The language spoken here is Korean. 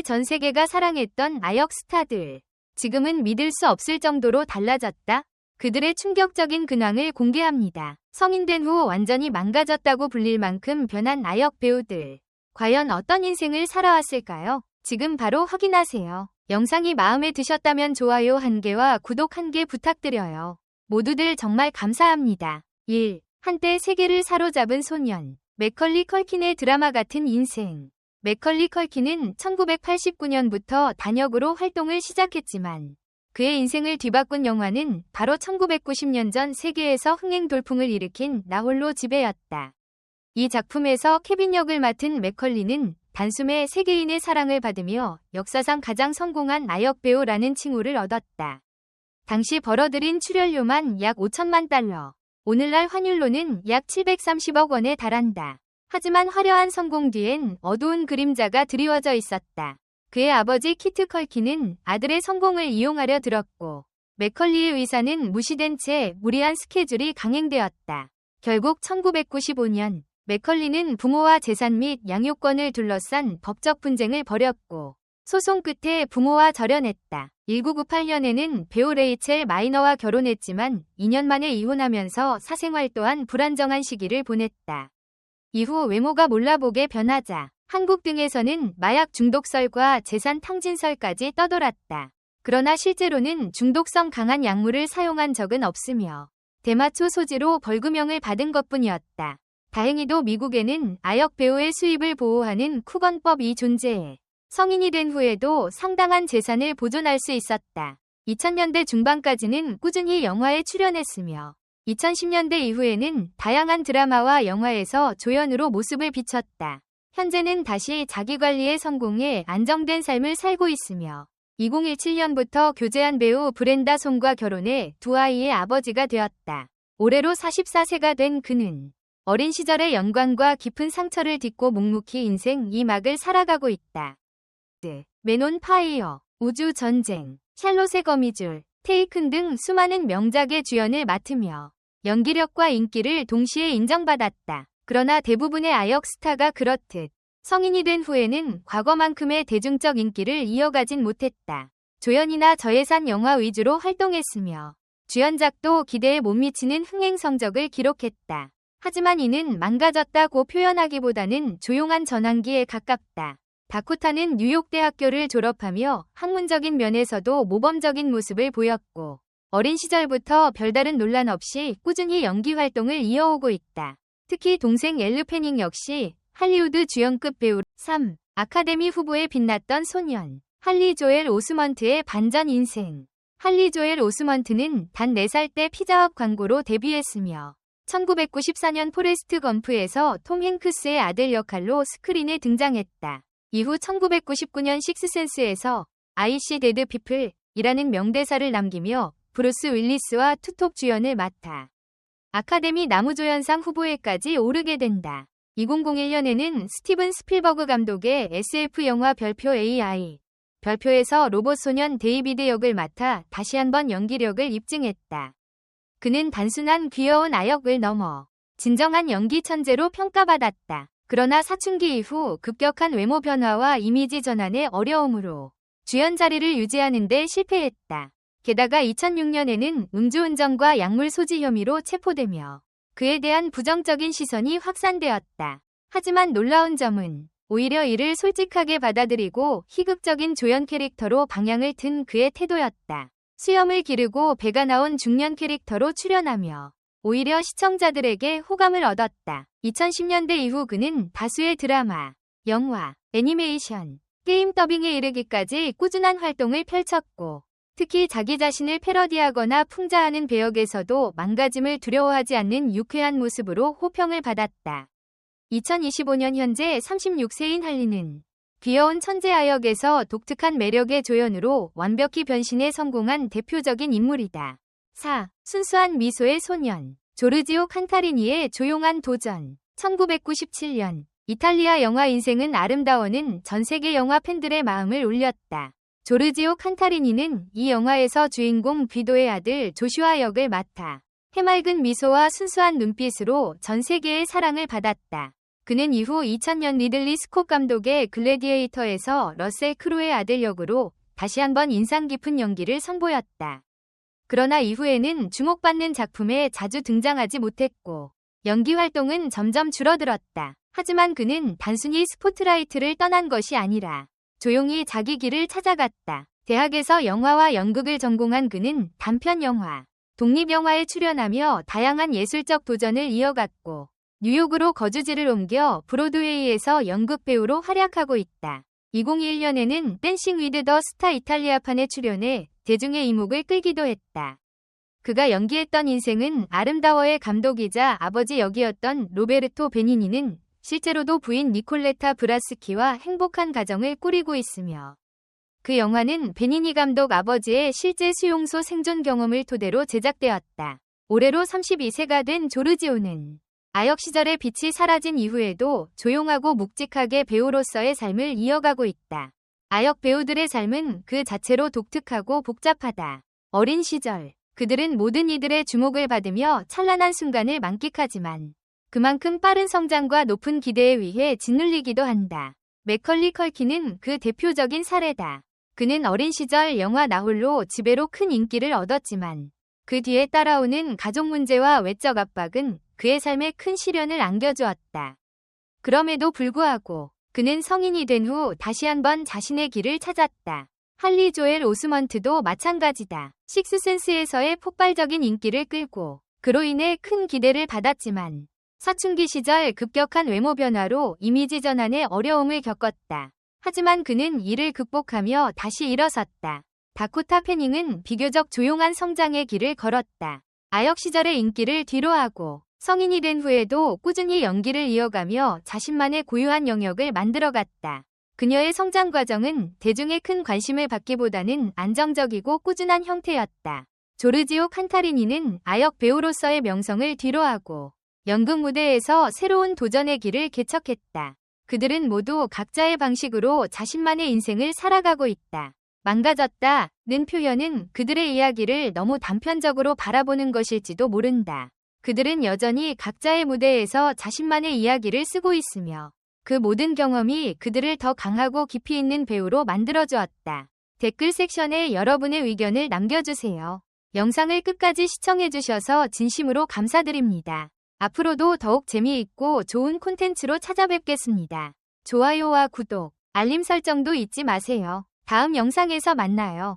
전 세계가 사랑했던 아역 스타들. 지금은 믿을 수 없을 정도로 달라졌다. 그들의 충격적인 근황을 공개합니다. 성인 된 후 완전히 망가졌다고 불릴 만큼 변한 아역 배우들. 과연 어떤 인생을 살아왔을까요? 지금 바로 확인하세요. 영상이 마음에 드셨다면 좋아요 1개와 구독 1개 부탁드려요. 모두들 정말 감사합니다. 1. 한때 세계를 사로잡은 소년. 맥컬리 컬킨의 드라마 같은 인생. 맥컬리 컬킨은 1989년부터 단역으로 활동을 시작했지만 그의 인생을 뒤바꾼 영화는 바로 1990년 전 세계에서 흥행 돌풍을 일으킨 나 홀로 집에였다. 이 작품에서 케빈 역을 맡은 맥컬리는 단숨에 세계인의 사랑을 받으며 역사상 가장 성공한 아역 배우라는 칭호를 얻었다. 당시 벌어들인 출연료만 약 5천만 달러, 오늘날 환율로는 약 730억 원에 달한다. 하지만 화려한 성공 뒤엔 어두운 그림자가 드리워져 있었다. 그의 아버지 키트 컬킨은 아들의 성공을 이용하려 들었고 맥컬리의 의사는 무시된 채 무리한 스케줄이 강행되었다. 결국 1995년 맥컬리는 부모와 재산 및 양육권을 둘러싼 법적 분쟁을 벌였고 소송 끝에 부모와 절연했다. 1998년에는 배우 레이첼 마이너와 결혼했지만 2년 만에 이혼하면서 사생활 또한 불안정한 시기를 보냈다. 이후 외모가 몰라보게 변하자 한국 등에서는 마약 중독설과 재산 탕진설까지 떠돌았다. 그러나 실제로는 중독성 강한 약물을 사용한 적은 없으며 대마초 소지로 벌금형을 받은 것뿐이었다. 다행히도 미국에는 아역 배우의 수입을 보호하는 쿠건법이 존재해 성인이 된 후에도 상당한 재산을 보존할 수 있었다. 2000년대 중반까지는 꾸준히 영화에 출연했으며 2010년대 이후에는 다양한 드라마와 영화에서 조연으로 모습을 비췄다. 현재는 다시 자기관리에 성공해 안정된 삶을 살고 있으며 2017년부터 교제한 배우 브렌다 송과 결혼해 두 아이의 아버지가 되었다. 올해로 44세가 된 그는 어린 시절의 영광과 깊은 상처를 딛고 묵묵히 인생 이 막을 살아가고 있다. 맨온 파이어, 우주전쟁, 샬롯의 거미줄, 테이큰 등 수많은 명작의 주연을 맡으며 연기력과 인기를 동시에 인정받았다. 그러나 대부분의 아역 스타가 그렇듯 성인이 된 후에는 과거만큼의 대중적 인기를 이어가진 못했다. 조연이나 저예산 영화 위주로 활동했으며 주연작도 기대에 못 미치는 흥행 성적을 기록했다. 하지만 이는 망가졌다고 표현하기보다는 조용한 전환기에 가깝다. 다코타는 뉴욕대학교를 졸업하며 학문적인 면에서도 모범적인 모습을 보였고 어린 시절부터 별다른 논란 없이 꾸준히 연기 활동을 이어오고 있다. 특히 동생 엘르 패닝 역시 할리우드 주연급 배우. 3. 아카데미 후보에 빛났던 소년. 할리 조엘 오스먼트의 반전 인생. 할리 조엘 오스먼트는 단 4살 때 피자헛 광고로 데뷔했으며 1994년 포레스트 검프에서 톰 행크스의 아들 역할로 스크린에 등장했다. 이후 1999년 식스센스에서 I see dead people이라는 명대사를 남기며 브루스 윌리스와 투톱 주연을 맡아 아카데미 나무조연상 후보에까지 오르게 된다. 2001년에는 스티븐 스필버그 감독의 SF 영화 별표 AI, 별표에서 로봇 소년 데이비드 역을 맡아 다시 한번 연기력을 입증했다. 그는 단순한 귀여운 아역을 넘어 진정한 연기 천재로 평가받았다. 그러나 사춘기 이후 급격한 외모 변화와 이미지 전환의 어려움으로 주연 자리를 유지하는 데 실패했다. 게다가 2006년에는 음주운전과 약물 소지 혐의로 체포되며 그에 대한 부정적인 시선이 확산되었다. 하지만 놀라운 점은 오히려 이를 솔직하게 받아들이고 희극적인 조연 캐릭터로 방향을 튼 그의 태도였다. 수염을 기르고 배가 나온 중년 캐릭터로 출연하며 오히려 시청자들에게 호감을 얻었다. 2010년대 이후 그는 다수의 드라마, 영화, 애니메이션, 게임 더빙에 이르기까지 꾸준한 활동을 펼쳤고 특히 자기 자신을 패러디하거나 풍자하는 배역에서도 망가짐을 두려워하지 않는 유쾌한 모습으로 호평을 받았다. 2025년 현재 36세인 할리는 귀여운 천재 아역에서 독특한 매력의 조연으로 완벽히 변신에 성공한 대표적인 인물이다. 4. 순수한 미소의 소년. 조르지오 칸타리니의 조용한 도전. 1997년 이탈리아 영화 인생은 아름다워는 전 세계 영화 팬들의 마음을 울렸다. 조르지오 칸타리니는 이 영화에서 주인공 귀도의 아들 조슈아 역을 맡아 해맑은 미소와 순수한 눈빛으로 전 세계의 사랑을 받았다. 그는 이후 2000년 리들리 스콧 감독의 글래디에이터에서 러셀 크로의 아들 역으로 다시 한번 인상 깊은 연기를 선보였다. 그러나 이후에는 주목받는 작품에 자주 등장하지 못했고 연기 활동은 점점 줄어들었다. 하지만 그는 단순히 스포트라이트를 떠난 것이 아니라 조용히 자기 길을 찾아갔다. 대학에서 영화와 연극을 전공한 그는 단편 영화, 독립영화에 출연하며 다양한 예술적 도전을 이어갔고 뉴욕으로 거주지를 옮겨 브로드웨이에서 연극 배우로 활약하고 있다. 2021년에는 댄싱 위드 더 스타 이탈리아판에 출연해 대중의 이목을 끌기도 했다. 그가 연기했던 인생은 아름다워의 감독이자 아버지 역이었던 로베르토 베니니는 실제로도 부인 니콜레타 브라스키와 행복한 가정을 꾸리고 있으며 그 영화는 베니니 감독 아버지의 실제 수용소 생존 경험을 토대로 제작되었다. 올해로 32세가 된 조르지오는 아역 시절의 빛이 사라진 이후에도 조용하고 묵직하게 배우로서의 삶을 이어가고 있다. 아역 배우들의 삶은 그 자체로 독특하고 복잡하다. 어린 시절, 그들은 모든 이들의 주목을 받으며 찬란한 순간을 만끽하지만 그만큼 빠른 성장과 높은 기대에 의해 짓눌리기도 한다. 맥컬리 컬킨은 그 대표적인 사례다. 그는 어린 시절 영화 나홀로 지배로 큰 인기를 얻었지만 그 뒤에 따라오는 가족 문제와 외적 압박은 그의 삶에 큰 시련을 안겨주었다. 그럼에도 불구하고 그는 성인이 된 후 다시 한번 자신의 길을 찾았다. 할리 조엘 오스먼트도 마찬가지다. 식스센스에서의 폭발적인 인기를 끌고 그로 인해 큰 기대를 받았지만 사춘기 시절 급격한 외모 변화로 이미지 전환에 어려움을 겪었다. 하지만 그는 이를 극복하며 다시 일어섰다. 다코타 패닝은 비교적 조용한 성장의 길을 걸었다. 아역 시절의 인기를 뒤로하고 성인이 된 후에도 꾸준히 연기를 이어가며 자신만의 고유한 영역을 만들어갔다. 그녀의 성장 과정은 대중의 큰 관심을 받기보다는 안정적이고 꾸준한 형태였다. 조르지오 칸타리니는 아역 배우로서의 명성을 뒤로하고 연극 무대에서 새로운 도전의 길을 개척했다. 그들은 모두 각자의 방식으로 자신만의 인생을 살아가고 있다. 망가졌다는 표현은 그들의 이야기를 너무 단편적으로 바라보는 것일지도 모른다. 그들은 여전히 각자의 무대에서 자신만의 이야기를 쓰고 있으며 그 모든 경험이 그들을 더 강하고 깊이 있는 배우로 만들어주었다. 댓글 섹션에 여러분의 의견을 남겨주세요. 영상을 끝까지 시청해주셔서 진심으로 감사드립니다. 앞으로도 더욱 재미있고 좋은 콘텐츠로 찾아뵙겠습니다. 좋아요와 구독, 알림 설정도 잊지 마세요. 다음 영상에서 만나요.